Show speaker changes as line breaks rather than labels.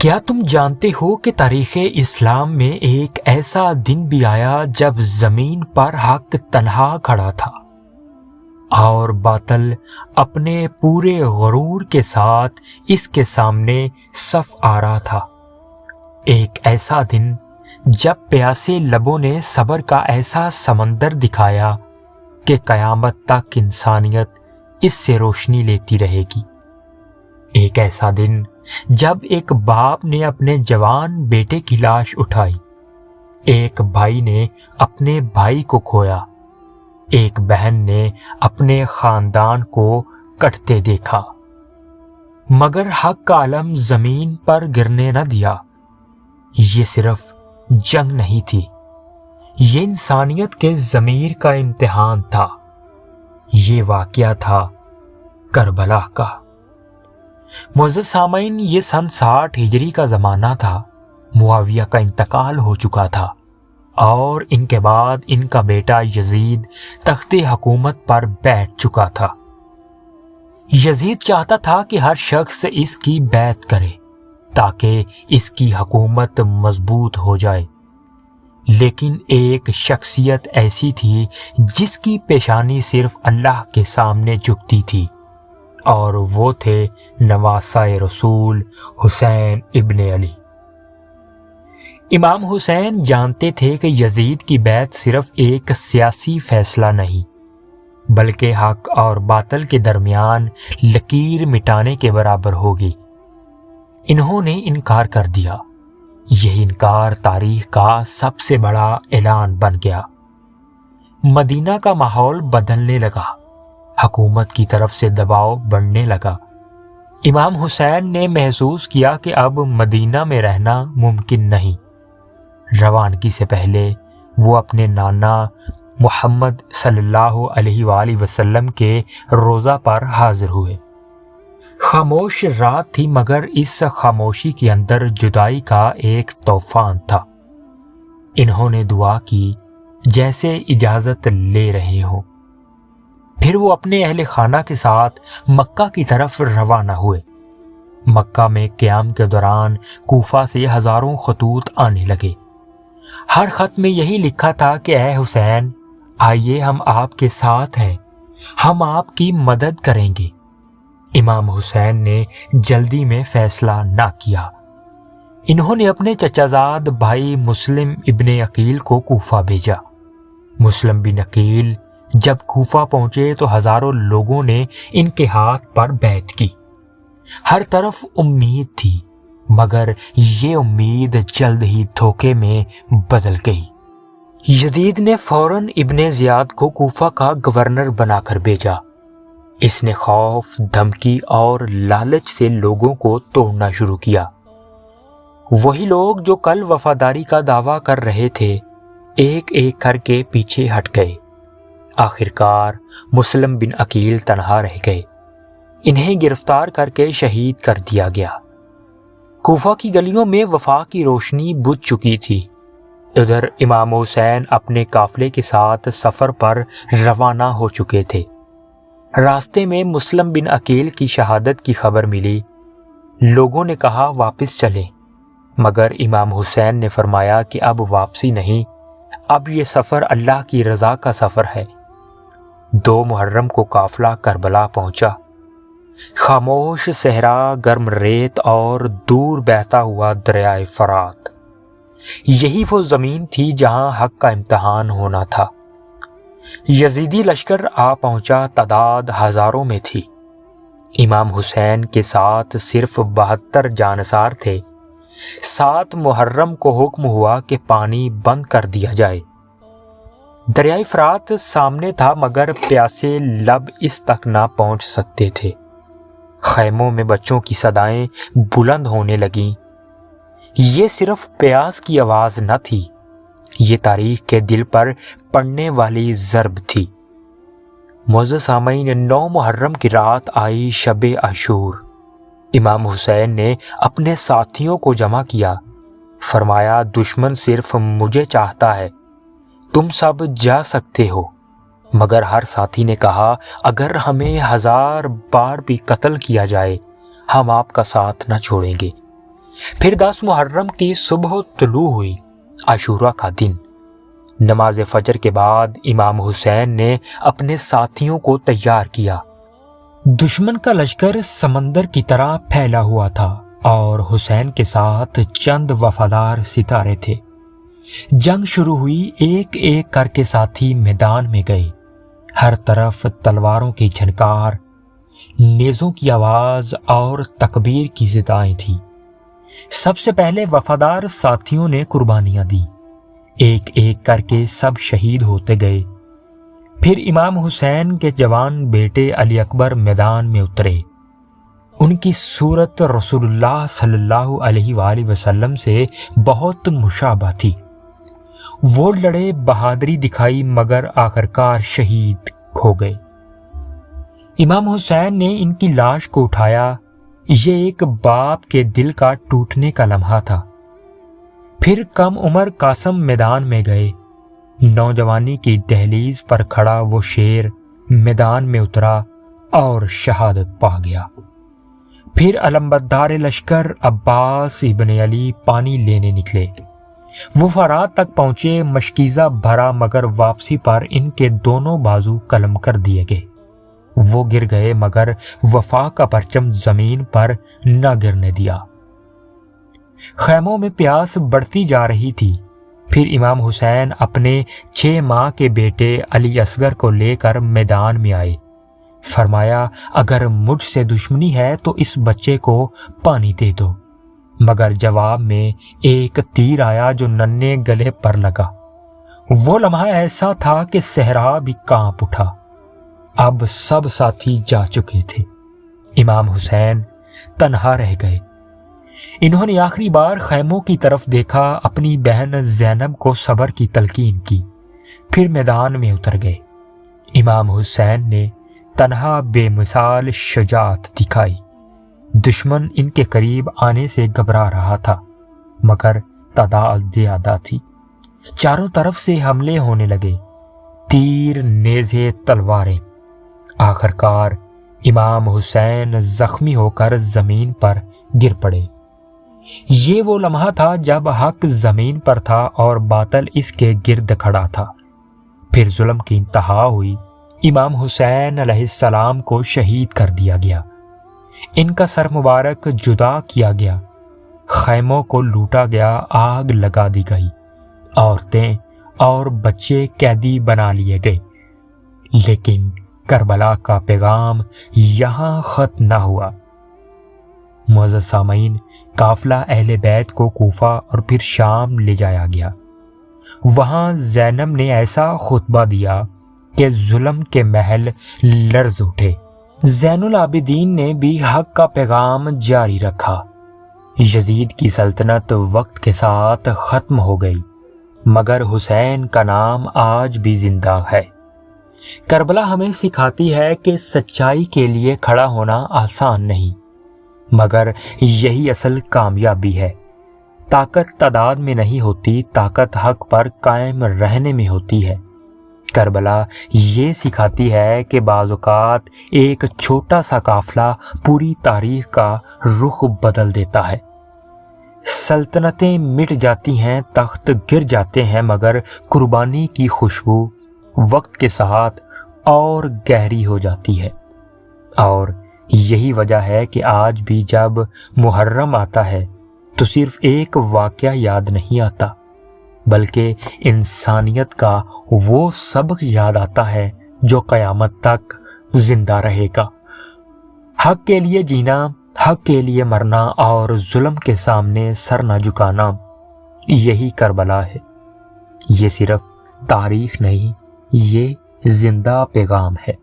کیا تم جانتے ہو کہ تاریخ اسلام میں ایک ایسا دن بھی آیا جب زمین پر حق تنہا کھڑا تھا اور باطل اپنے پورے غرور کے ساتھ اس کے سامنے صف آ رہا تھا؟ ایک ایسا دن جب پیاسے لبوں نے صبر کا ایسا سمندر دکھایا کہ قیامت تک انسانیت اس سے روشنی لیتی رہے گی۔ ایک ایسا دن جب ایک باپ نے اپنے جوان بیٹے کی لاش اٹھائی، ایک بھائی نے اپنے بھائی کو کھویا، ایک بہن نے اپنے خاندان کو کٹتے دیکھا، مگر حق کا علم زمین پر گرنے نہ دیا۔ یہ صرف جنگ نہیں تھی، یہ انسانیت کے ضمیر کا امتحان تھا۔ یہ واقعہ تھا کربلا کا۔ معزز سامعین، یہ سن 60 ہجری کا زمانہ تھا۔ معاویہ کا انتقال ہو چکا تھا اور ان کے بعد ان کا بیٹا یزید تخت حکومت پر بیٹھ چکا تھا۔ یزید چاہتا تھا کہ ہر شخص اس کی بیعت کرے تاکہ اس کی حکومت مضبوط ہو جائے، لیکن ایک شخصیت ایسی تھی جس کی پیشانی صرف اللہ کے سامنے جھکتی تھی، اور وہ تھے نواسہ رسول حسین ابن علی۔ امام حسین جانتے تھے کہ یزید کی بیعت صرف ایک سیاسی فیصلہ نہیں بلکہ حق اور باطل کے درمیان لکیر مٹانے کے برابر ہوگی۔ انہوں نے انکار کر دیا۔ یہ انکار تاریخ کا سب سے بڑا اعلان بن گیا۔ مدینہ کا ماحول بدلنے لگا، حکومت کی طرف سے دباؤ بڑھنے لگا۔ امام حسین نے محسوس کیا کہ اب مدینہ میں رہنا ممکن نہیں۔ روانگی سے پہلے وہ اپنے نانا محمد صلی اللہ علیہ وآلہ وسلم کے روضہ پر حاضر ہوئے۔ خاموش رات تھی، مگر اس خاموشی کے اندر جدائی کا ایک طوفان تھا۔ انہوں نے دعا کی جیسے اجازت لے رہے ہوں۔ پھر وہ اپنے اہل خانہ کے ساتھ مکہ کی طرف روانہ ہوئے۔ مکہ میں قیام کے دوران کوفہ سے ہزاروں خطوط آنے لگے۔ ہر خط میں یہی لکھا تھا کہ اے حسین، آئیے ہم آپ کے ساتھ ہیں، ہم آپ کی مدد کریں گے۔ امام حسین نے جلدی میں فیصلہ نہ کیا۔ انہوں نے اپنے چچا زاد بھائی مسلم ابن عقیل کو کوفہ بھیجا۔ مسلم بن عقیل جب کوفہ پہنچے تو ہزاروں لوگوں نے ان کے ہاتھ پر بیعت کی۔ ہر طرف امید تھی، مگر یہ امید جلد ہی دھوکے میں بدل گئی۔ یزید نے فوراً ابن زیاد کو کوفہ کا گورنر بنا کر بھیجا۔ اس نے خوف، دھمکی اور لالچ سے لوگوں کو توڑنا شروع کیا۔ وہی لوگ جو کل وفاداری کا دعویٰ کر رہے تھے ایک ایک کر کے پیچھے ہٹ گئے۔ آخرکار مسلم بن عقیل تنہا رہ گئے۔ انہیں گرفتار کر کے شہید کر دیا گیا۔ کوفہ کی گلیوں میں وفا کی روشنی بجھ چکی تھی۔ ادھر امام حسین اپنے قافلے کے ساتھ سفر پر روانہ ہو چکے تھے۔ راستے میں مسلم بن عقیل کی شہادت کی خبر ملی۔ لوگوں نے کہا واپس چلیں، مگر امام حسین نے فرمایا کہ اب واپسی نہیں، اب یہ سفر اللہ کی رضا کا سفر ہے۔ 2 محرم کو قافلہ کربلا پہنچا۔ خاموش صحرا، گرم ریت اور دور بہتا ہوا دریائے فرات، یہی وہ زمین تھی جہاں حق کا امتحان ہونا تھا۔ یزیدی لشکر آ پہنچا، تعداد ہزاروں میں تھی۔ امام حسین کے ساتھ صرف 72 جانثار تھے۔ 7 محرم کو حکم ہوا کہ پانی بند کر دیا جائے۔ دریائے فرات سامنے تھا، مگر پیاسے لب اس تک نہ پہنچ سکتے تھے۔ خیموں میں بچوں کی صدائیں بلند ہونے لگیں۔ یہ صرف پیاس کی آواز نہ تھی، یہ تاریخ کے دل پر پڑنے والی ضرب تھی۔ معزز سامعین، 9 محرم کی رات آئی شب عاشور۔ امام حسین نے اپنے ساتھیوں کو جمع کیا، فرمایا دشمن صرف مجھے چاہتا ہے، تم سب جا سکتے ہو۔ مگر ہر ساتھی نے کہا اگر ہمیں 1000 بار بھی قتل کیا جائے ہم آپ کا ساتھ نہ چھوڑیں گے۔ پھر 10 محرم کی صبح طلوع ہوئی، عاشورہ کا دن۔ نماز فجر کے بعد امام حسین نے اپنے ساتھیوں کو تیار کیا۔ دشمن کا لشکر سمندر کی طرح پھیلا ہوا تھا اور حسین کے ساتھ چند وفادار ستارے تھے۔ جنگ شروع ہوئی، ایک ایک کر کے ساتھی میدان میں گئے۔ ہر طرف تلواروں کی جھنکار، نیزوں کی آواز اور تکبیر کی صدائیں تھیں۔ سب سے پہلے وفادار ساتھیوں نے قربانیاں دی، ایک ایک کر کے سب شہید ہوتے گئے۔ پھر امام حسین کے جوان بیٹے علی اکبر میدان میں اترے۔ ان کی صورت رسول اللہ صلی اللہ علیہ وآلہ وسلم سے بہت مشابہ تھی۔ وہ لڑے، بہادری دکھائی، مگر آخرکار شہید ہو گئے۔ امام حسین نے ان کی لاش کو اٹھایا۔ یہ ایک باپ کے دل کا ٹوٹنے کا لمحہ تھا۔ پھر کم عمر قاسم میدان میں گئے۔ نوجوانی کی دہلیز پر کھڑا وہ شیر میدان میں اترا اور شہادت پا گیا۔ پھر علمبردار لشکر عباس ابن علی پانی لینے نکلے۔ وہ فرات تک پہنچے، مشکیزہ بھرا، مگر واپسی پر ان کے دونوں بازو قلم کر دیے گئے۔ وہ گر گئے مگر وفا کا پرچم زمین پر نہ گرنے دیا۔ خیموں میں پیاس بڑھتی جا رہی تھی۔ پھر امام حسین اپنے 6 ماہ کے بیٹے علی اصغر کو لے کر میدان میں آئے۔ فرمایا، اگر مجھ سے دشمنی ہے تو اس بچے کو پانی دے دو۔ مگر جواب میں ایک تیر آیا جو ننھے گلے پر لگا۔ وہ لمحہ ایسا تھا کہ صحرا بھی کانپ اٹھا۔ اب سب ساتھی جا چکے تھے، امام حسین تنہا رہ گئے۔ انہوں نے آخری بار خیموں کی طرف دیکھا، اپنی بہن زینب کو صبر کی تلقین کی، پھر میدان میں اتر گئے۔ امام حسین نے تنہا بے مثال شجاعت دکھائی۔ دشمن ان کے قریب آنے سے گھبرا رہا تھا، مگر تعداد زیادہ تھی۔ چاروں طرف سے حملے ہونے لگے، تیر، نیزے، تلواریں۔ آخرکار امام حسین زخمی ہو کر زمین پر گر پڑے۔ یہ وہ لمحہ تھا جب حق زمین پر تھا اور باطل اس کے گرد کھڑا تھا۔ پھر ظلم کی انتہا ہوئی۔ امام حسین علیہ السلام کو شہید کر دیا گیا۔ ان کا سر مبارک جدا کیا گیا، خیموں کو لوٹا گیا، آگ لگا دی گئی، عورتیں اور بچے قیدی بنا لیے گئے۔ لیکن کربلا کا پیغام یہاں ختم نہ ہوا۔ معزز سامعین، قافلہ اہل بیت کو کوفہ اور پھر شام لے جایا گیا۔ وہاں زینب نے ایسا خطبہ دیا کہ ظلم کے محل لرز اٹھے۔ زین العابدین نے بھی حق کا پیغام جاری رکھا۔ یزید کی سلطنت وقت کے ساتھ ختم ہو گئی، مگر حسین کا نام آج بھی زندہ ہے۔ کربلا ہمیں سکھاتی ہے کہ سچائی کے لیے کھڑا ہونا آسان نہیں، مگر یہی اصل کامیابی ہے۔ طاقت تعداد میں نہیں ہوتی، طاقت حق پر قائم رہنے میں ہوتی ہے۔ کربلا یہ سکھاتی ہے کہ بعض اوقات ایک چھوٹا سا قافلہ پوری تاریخ کا رخ بدل دیتا ہے۔ سلطنتیں مٹ جاتی ہیں، تخت گر جاتے ہیں، مگر قربانی کی خوشبو وقت کے ساتھ اور گہری ہو جاتی ہے۔ اور یہی وجہ ہے کہ آج بھی جب محرم آتا ہے تو صرف ایک واقعہ یاد نہیں آتا، بلکہ انسانیت کا وہ سبق یاد آتا ہے جو قیامت تک زندہ رہے گا۔ حق کے لیے جینا، حق کے لیے مرنا اور ظلم کے سامنے سر نہ جھکانا، یہی کربلا ہے۔ یہ صرف تاریخ نہیں، یہ زندہ پیغام ہے۔